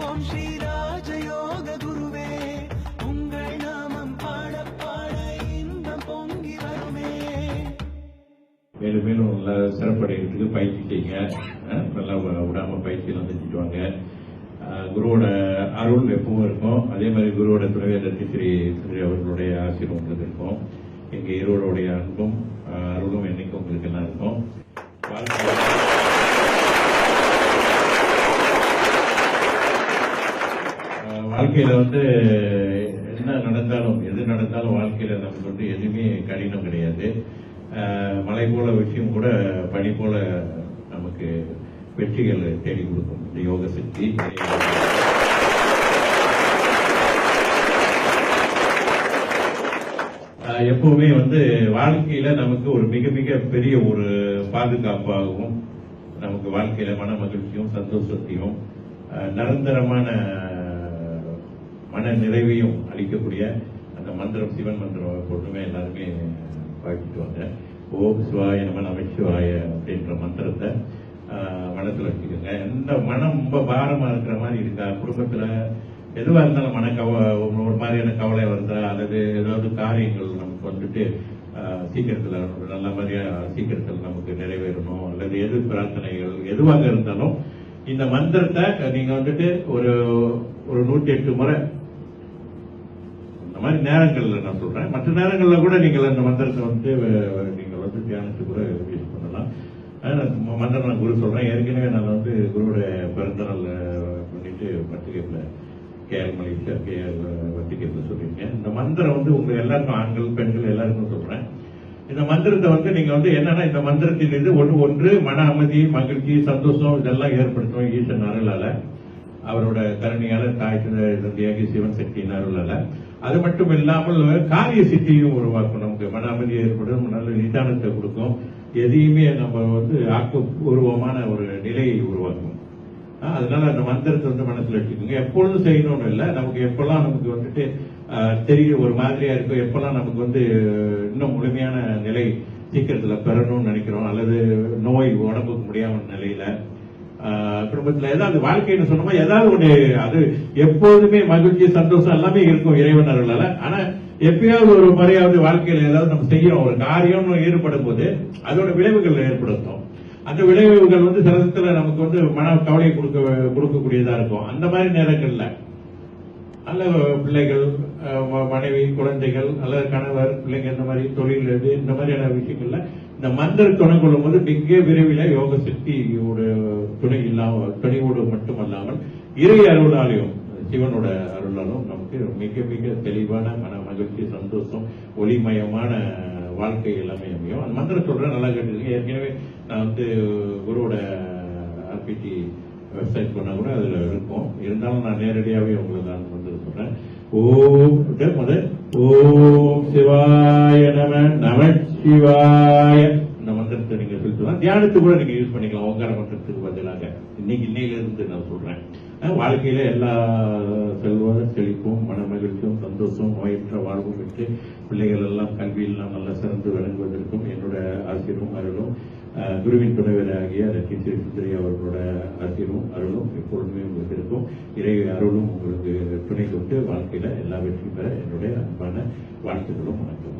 ஓம் ஸ்ரீ ராஜயோக குருவே உங்கள் நாமம் பாட பாட இன்பம் பொங்கி வருமே. மேலும் மேலும் நல்லா சிறப்படைகிறதுக்கு பயிற்சி செய்யுங்க. நல்லா விடாம பயிற்சியெல்லாம் செஞ்சுட்டு வாங்க. குருவோட அருள் எப்பவும் இருக்கும். அதே மாதிரி குருவோட துணைவேந்தர் ஸ்ரீ அவர்களுடைய ஆசீர்வாதம் உங்களுக்கு இருக்கும். எங்க இருவருடைய அன்பும் அருளும் என்னைக்கும் உங்களுக்கு எல்லாம் இருக்கும். வாழ்க்கையில என்ன நடந்தாலும் எது நடந்தாலும் வாழ்க்கையில நமக்கு எதுவுமே கடினம் கிடையாது. மலை போல விஷயம் கூட பனி போல நமக்கு வெற்றிகள் தேடி கொடுக்கும் இந்த யோக சக்தி. எப்பவுமே வாழ்க்கையில நமக்கு ஒரு மிக மிக பெரிய ஒரு பாதுகாப்பாகவும் நமக்கு வாழ்க்கையில மன மகிழ்ச்சியும் சந்தோஷத்தையும் நிரந்தரமான மன நிறைவையும் அளிக்கக்கூடிய அந்த மந்திரம் சிவன் மந்திரம் போட்டுமே எல்லாருமே பாடிட்டு வாங்க. ஓம் சிவாய நம நமச்சிவாய அப்படின்ற மந்திரத்தை மனத்துல வச்சுக்கோங்க. எந்த மனம் ரொம்ப பாரமா இருக்கிற மாதிரி இருக்கா, குடும்பத்துல எதுவா இருந்தாலும் ஒரு மாதிரியான கவலை வருதா, அல்லது ஏதாவது காரியங்கள் நமக்கு சீக்கிரத்துல நல்ல மாதிரியா சீக்கிரத்தில் நமக்கு நிறைவேறணும், அல்லது எது பிரார்த்தனைகள் எதுவாக இருந்தாலும் இந்த மந்திரத்தை நீங்க ஒரு 108 முறை இந்த மாதிரி நேரங்கள்ல நான் சொல்றேன். மற்ற நேரங்கள்ல கூட நீங்கள் அந்த மந்திரத்தை நீங்கள் தியானித்து கூட யூஸ் பண்ணலாம். மந்திரம் நான் குரு சொல்றேன். ஏற்கனவே நான் குருவோட பிறந்த நாள் பண்ணிட்டு பத்திரிகைல கேஆர் மலேசியா கேஆர் பத்திரிகைல சொல்லியிருக்கேன். இந்த மந்திரம் உங்க எல்லாருக்கும் ஆண்கள் பெண்கள் எல்லாருக்கும் சொல்றேன். இந்த மந்திரத்தை நீங்க என்னன்னா இந்த மந்திரத்தின் இது ஒன்று மன அமைதி மகிழ்ச்சி சந்தோஷம் இதெல்லாம் ஏற்படுத்தும் ஈசன் அருளால, அவரோட கருணையால, தாய் தந்தையாகி சிவன் சக்தியின் அருளால. அது மட்டும் இல்லாமல் காரிய சித்தியும் உருவாக்கும். நமக்கு மன அமைதி ஏற்படும், நல்ல நிதானத்தை கொடுக்கும், எதையுமே நம்ம ஆக்கப்பூர்வமான ஒரு நிலையை உருவாக்கும். அதனால அந்த மந்திரத்தை மனசுல வச்சுக்கோங்க. எப்பொழுதும் செய்யணும்னு இல்லை, நமக்கு எப்பெல்லாம் நமக்கு தெரிய ஒரு மாதிரியா இருக்கும், எப்பெல்லாம் நமக்கு இன்னும் முழுமையான நிலை சீக்கிரத்துல பெறணும்னு நினைக்கிறோம், அல்லது நோய் உடம்புக்கு முடியாம நிலையில குடும்பத்துல ஏதாவது வாழ்க்கைன்னு சொன்னோமா ஏதாவது ஒண்ணு அது எப்போதுமே மகிழ்ச்சி சந்தோஷம் எல்லாமே இருக்கும் இறைவன் அருளால. ஆனா எப்பயாவது ஒரு முறையாவது வாழ்க்கையில ஏதாவது நம்ம செய்யறோம், ஒரு காரியம் ஈடுபடும் போது அதோட விளைவுகள் ஏற்படுத்தும். அந்த விளைவுகள் சில நமக்கு மன கவலையை கொடுக்கக்கூடியதா இருக்கும். அந்த மாதிரி நேரங்கள்ல நல்ல பிள்ளைகள், மனைவி, குழந்தைகள் அல்லது கணவர், பிள்ளைங்க இந்த மாதிரி தொழில் இந்த மாதிரியான விஷயங்கள்ல இந்த மந்திர துணை கொள்ளும் போது மிக விரைவில் யோக சக்தியோட துணையோடு மட்டுமல்லாமல் இறை அருளாலையும் சிவனோட அருளாலும் நமக்கு மிக மிக தெளிவான மன மகிழ்ச்சி சந்தோஷம் ஒளிமயமான வாழ்க்கை எல்லாமே அமையும். அந்த மந்திரம் சொல்றேன், நல்லா கேட்டுருக்கீங்க. ஏற்கனவே நான் குருவோட ஆர்பிடி வெப்சைட் பண்ண கூட அதுல இருக்கும். இருந்தாலும் நான் நேரடியாவே உங்களுக்கு நான் சொல்றேன். ஓம் சிவாய நம நமச்சிவாய இந்த மந்திரத்தை நீங்க சொல்லிட்டு தியானத்துக்கு கூட நீங்க யூஸ் பண்ணிக்கலாம். ஓங்கார மந்திரத்துக்கு பதிலாக இன்னையில இருந்து நான் சொல்றேன். வாழ்க்கையில எல்லா செழிப்பும் மன மகிழ்ச்சியும் சந்தோஷம் நோயற்ற வாழ்வும் பெற்று பிள்ளைகள் எல்லாம் கல்வியெல்லாம் நல்லா சிறந்து விளங்குவதற்கும் என்னோட ஆசிரியரும் அருளும் குருவின் துணைவராகிய ரத்தி சுந்தரி அவர்களோட ஆசிரியரும் அருளும் எப்பொழுதுமே உங்களுக்கு இருக்கும். இறை அருளும் உங்களுக்கு துணை கொண்டு வாழ்க்கையில எல்லா வெற்றி பெற என்னுடைய அன்பான வாழ்த்துக்களும் வணக்கம்.